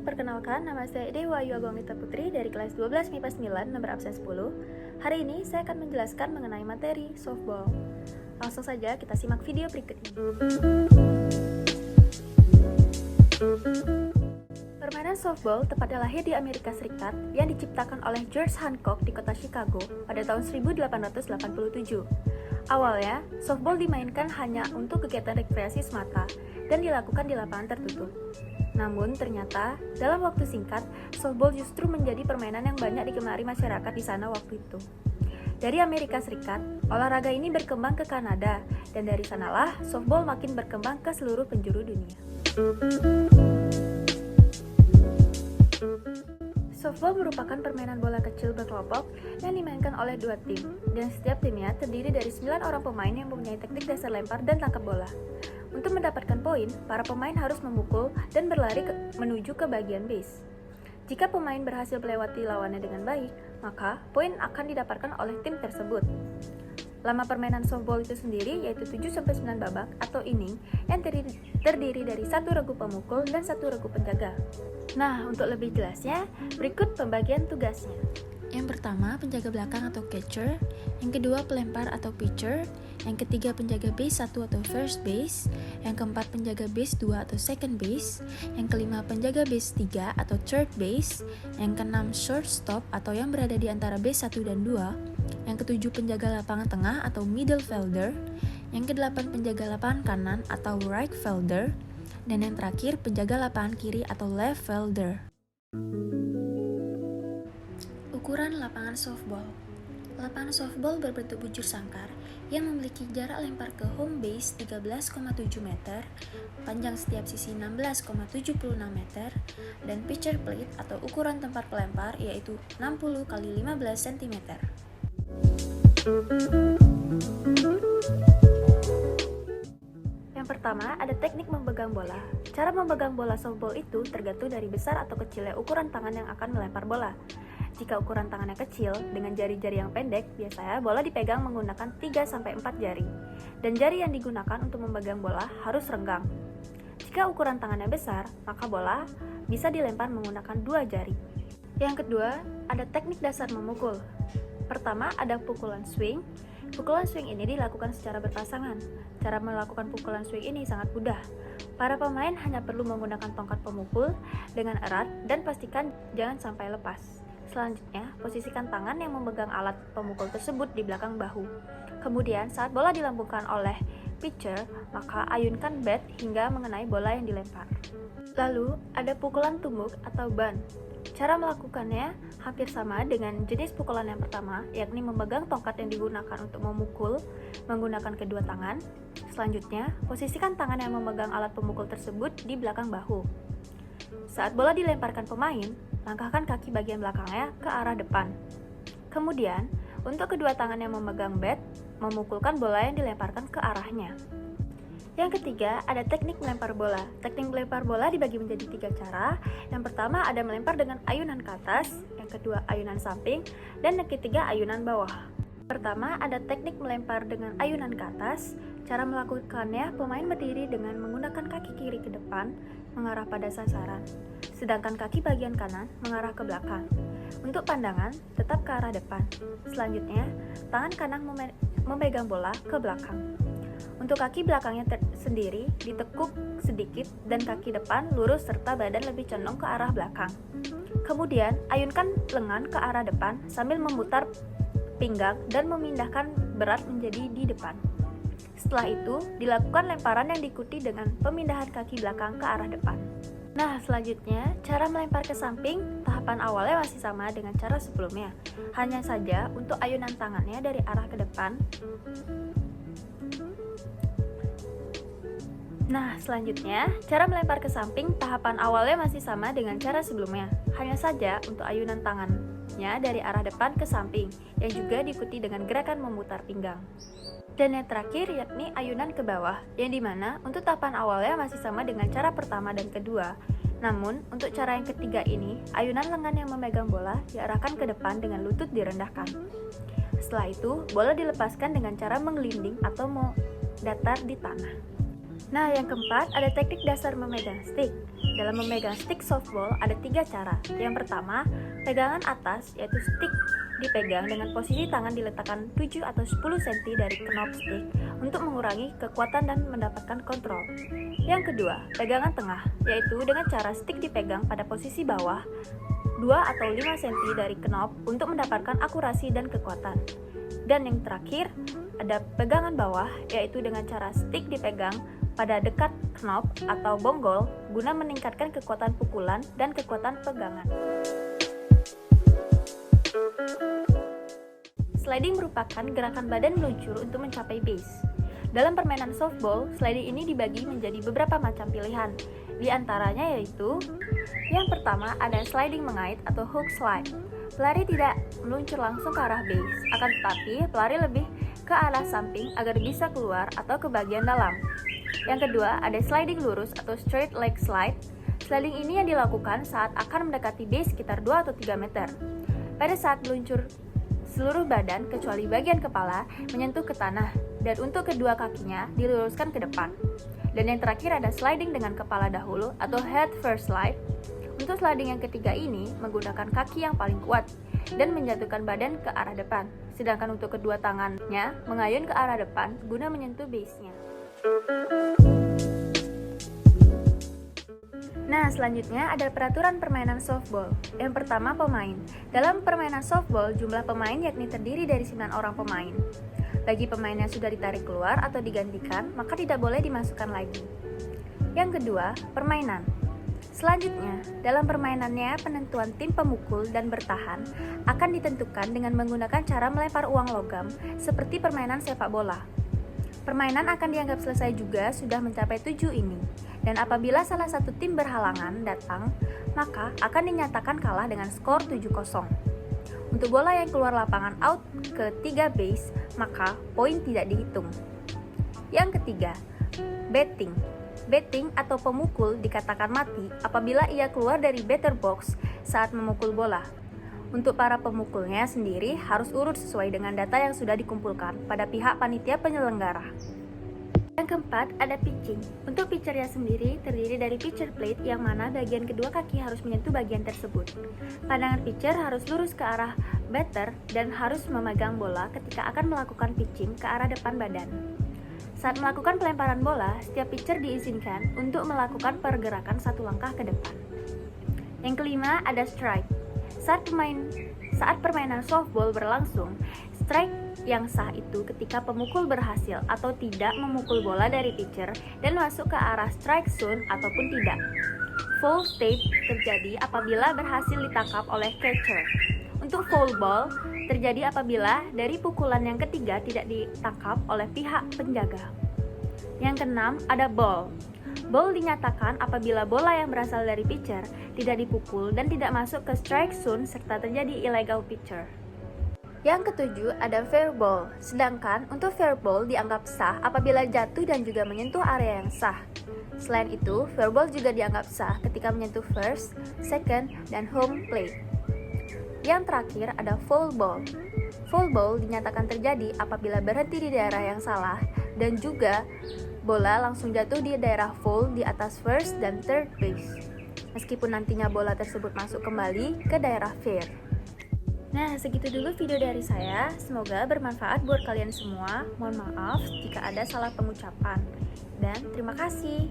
perkenalkan nama saya Dewa Ayu Agongita Putri dari kelas 12 MIPA 9 nomor absen 10. Hari ini saya akan menjelaskan mengenai materi softball. Langsung saja kita simak video berikut ini. Permainan softball tepatnya lahir di Amerika Serikat yang diciptakan oleh George Hancock di kota Chicago pada tahun 1887. Awalnya, softball dimainkan hanya untuk kegiatan rekreasi semata dan dilakukan di lapangan tertutup. Namun ternyata, dalam waktu singkat, softball justru menjadi permainan yang banyak digemari masyarakat di sana waktu itu. Dari Amerika Serikat, olahraga ini berkembang ke Kanada, dan dari sanalah softball makin berkembang ke seluruh penjuru dunia. Softball merupakan permainan bola kecil berkelompok yang dimainkan oleh dua tim, dan setiap timnya terdiri dari 9 orang pemain yang mempunyai teknik dasar lempar dan tangkap bola. Untuk mendapatkan poin, para pemain harus memukul dan berlari menuju ke bagian base. Jika pemain berhasil melewati lawannya dengan baik, maka poin akan didapatkan oleh tim tersebut. Lama permainan softball itu sendiri yaitu 7-9 babak atau inning yang terdiri dari 1 regu pemukul dan 1 regu penjaga. Nah, untuk lebih jelasnya, berikut pembagian tugasnya. Yang pertama, penjaga belakang atau catcher. Yang kedua, pelempar atau pitcher. Yang ketiga, penjaga base 1 atau first base. Yang keempat, penjaga base 2 atau second base. Yang kelima, penjaga base 3 atau third base. Yang keenam, shortstop atau yang berada di antara base 1 dan 2. Yang ketujuh, penjaga lapangan tengah atau middle fielder. Yang kedelapan, penjaga lapangan kanan atau right fielder. Dan yang terakhir, penjaga lapangan kiri atau left fielder. Ukuran lapangan softball. Lapangan softball berbentuk bujur sangkar yang memiliki jarak lempar ke home base 13,7 meter, panjang setiap sisi 16,76 meter, dan pitcher plate atau ukuran tempat pelempar yaitu 60 x 15 cm. Yang pertama, ada teknik memegang bola. Cara memegang bola softball itu tergantung dari besar atau kecilnya ukuran tangan yang akan melempar bola. Jika ukuran tangannya kecil, dengan jari-jari yang pendek, biasanya bola dipegang menggunakan 3-4 jari. Dan jari yang digunakan untuk memegang bola harus renggang. Jika ukuran tangannya besar, maka bola bisa dilempar menggunakan 2 jari. Yang kedua, ada teknik dasar memukul. Pertama, ada pukulan swing. Pukulan swing ini dilakukan secara berpasangan. Cara melakukan pukulan swing ini sangat mudah. Para pemain hanya perlu menggunakan tongkat pemukul dengan erat dan pastikan jangan sampai lepas. Selanjutnya, posisikan tangan yang memegang alat pemukul tersebut di belakang bahu. Kemudian, saat bola dilambungkan oleh pitcher, maka ayunkan bat hingga mengenai bola yang dilempar. Lalu, ada pukulan tumbuk atau bunt. Cara melakukannya hampir sama dengan jenis pukulan yang pertama, yakni memegang tongkat yang digunakan untuk memukul menggunakan kedua tangan. Selanjutnya, posisikan tangan yang memegang alat pemukul tersebut di belakang bahu. Saat bola dilemparkan pemain, langkahkan kaki bagian belakangnya ke arah depan. Kemudian, untuk kedua tangan yang memegang bat, memukulkan bola yang dilemparkan ke arahnya. Yang ketiga, ada teknik melempar bola. Teknik melempar bola dibagi menjadi 3 cara. Yang pertama ada melempar dengan ayunan ke atas, yang kedua ayunan samping, dan yang ketiga ayunan bawah. Pertama, ada teknik melempar dengan ayunan ke atas. Cara melakukannya, pemain berdiri dengan menggunakan kaki kiri ke depan, mengarah pada sasaran, sedangkan kaki bagian kanan mengarah ke belakang. Untuk pandangan, tetap ke arah depan. Selanjutnya, tangan kanan memegang bola ke belakang. Untuk kaki belakangnya sendiri ditekuk sedikit dan kaki depan lurus serta badan lebih condong ke arah belakang. Kemudian, ayunkan lengan ke arah depan sambil memutar pinggang dan memindahkan berat menjadi di depan. Setelah itu, dilakukan lemparan yang diikuti dengan pemindahan kaki belakang ke arah depan. Nah, selanjutnya, cara melempar ke samping, tahapan awalnya masih sama dengan cara sebelumnya. Hanya saja, untuk ayunan tangannya dari arah ke depan. Nah, selanjutnya, cara melempar ke samping tahapan awalnya masih sama dengan cara sebelumnya. Hanya saja, untuk ayunan tangannya dari arah depan ke samping, yang juga diikuti dengan gerakan memutar pinggang. Dan yang terakhir yakni ayunan ke bawah, yang dimana untuk tahapan awalnya masih sama dengan cara pertama dan kedua. Namun, untuk cara yang ketiga ini, ayunan lengan yang memegang bola diarahkan ke depan dengan lutut direndahkan. Setelah itu, bola dilepaskan dengan cara menggelinding atau datar di tanah. Nah, yang keempat ada teknik dasar memegang stick. Dalam memegang stick softball ada 3 cara. Yang pertama, pegangan atas yaitu stick dipegang dengan posisi tangan diletakkan 7 atau 10 cm dari knob stick untuk mengurangi kekuatan dan mendapatkan kontrol. Yang kedua, pegangan tengah yaitu dengan cara stick dipegang pada posisi bawah 2 atau 5 cm dari knob untuk mendapatkan akurasi dan kekuatan. Dan yang terakhir, ada pegangan bawah yaitu dengan cara stick dipegang pada dekat knob atau bonggol guna meningkatkan kekuatan pukulan dan kekuatan pegangan. Sliding merupakan gerakan badan meluncur untuk mencapai base. Dalam permainan softball, sliding ini dibagi menjadi beberapa macam pilihan. Di antaranya yaitu yang pertama ada sliding mengait atau hook slide. Pelari tidak meluncur langsung ke arah base, akan tetapi pelari lebih ke arah samping agar bisa keluar atau ke bagian dalam. Yang kedua ada sliding lurus atau straight leg slide. Sliding ini yang dilakukan saat akan mendekati base sekitar 2 atau 3 meter. Pada saat meluncur, seluruh badan kecuali bagian kepala menyentuh ke tanah dan untuk kedua kakinya diluruskan ke depan. Dan yang terakhir ada sliding dengan kepala dahulu atau head first slide. Untuk sliding yang ketiga ini menggunakan kaki yang paling kuat dan menjatuhkan badan ke arah depan. Sedangkan untuk kedua tangannya mengayun ke arah depan guna menyentuh base-nya. Nah, selanjutnya ada peraturan permainan softball. Yang pertama, pemain. Dalam permainan softball, jumlah pemain yakni terdiri dari 9 orang pemain. Bagi pemain yang sudah ditarik keluar atau digantikan, maka tidak boleh dimasukkan lagi. Yang kedua, permainan. Selanjutnya, dalam permainannya, penentuan tim pemukul dan bertahan akan ditentukan dengan menggunakan cara melempar uang logam seperti permainan sepak bola. Permainan akan dianggap selesai juga sudah mencapai 7 inning. Dan apabila salah satu tim berhalangan datang, maka akan dinyatakan kalah dengan skor 7-0. Untuk bola yang keluar lapangan out ke 3 base, maka poin tidak dihitung. Yang ketiga, batting. Batting atau pemukul dikatakan mati apabila ia keluar dari batter box saat memukul bola. Untuk para pemukulnya sendiri harus urut sesuai dengan data yang sudah dikumpulkan pada pihak panitia penyelenggara. Yang keempat, ada pitching. Untuk pitchernya sendiri terdiri dari pitcher plate yang mana bagian kedua kaki harus menyentuh bagian tersebut. Pandangan pitcher harus lurus ke arah batter dan harus memegang bola ketika akan melakukan pitching ke arah depan badan. Saat melakukan pelemparan bola, setiap pitcher diizinkan untuk melakukan pergerakan satu langkah ke depan. Yang kelima, ada strike. Saat permainan softball berlangsung, strike yang sah itu ketika pemukul berhasil atau tidak memukul bola dari pitcher dan masuk ke arah strike zone ataupun tidak. Foul state terjadi apabila berhasil ditangkap oleh catcher. Untuk foul ball terjadi apabila dari pukulan yang ketiga tidak ditangkap oleh pihak penjaga. Yang keenam, ada ball. Ball dinyatakan apabila bola yang berasal dari pitcher tidak dipukul dan tidak masuk ke strike zone serta terjadi illegal pitcher. Yang ketujuh ada fair ball, sedangkan untuk fair ball dianggap sah apabila jatuh dan juga menyentuh area yang sah. Selain itu, fair ball juga dianggap sah ketika menyentuh first, second, dan home plate. Yang terakhir ada foul ball. Foul ball dinyatakan terjadi apabila berhenti di daerah yang salah dan juga bola langsung jatuh di daerah foul di atas first dan third base. Meskipun nantinya bola tersebut masuk kembali ke daerah fair. Nah, segitu dulu video dari saya. Semoga bermanfaat buat kalian semua. Mohon maaf jika ada salah pengucapan. Dan terima kasih.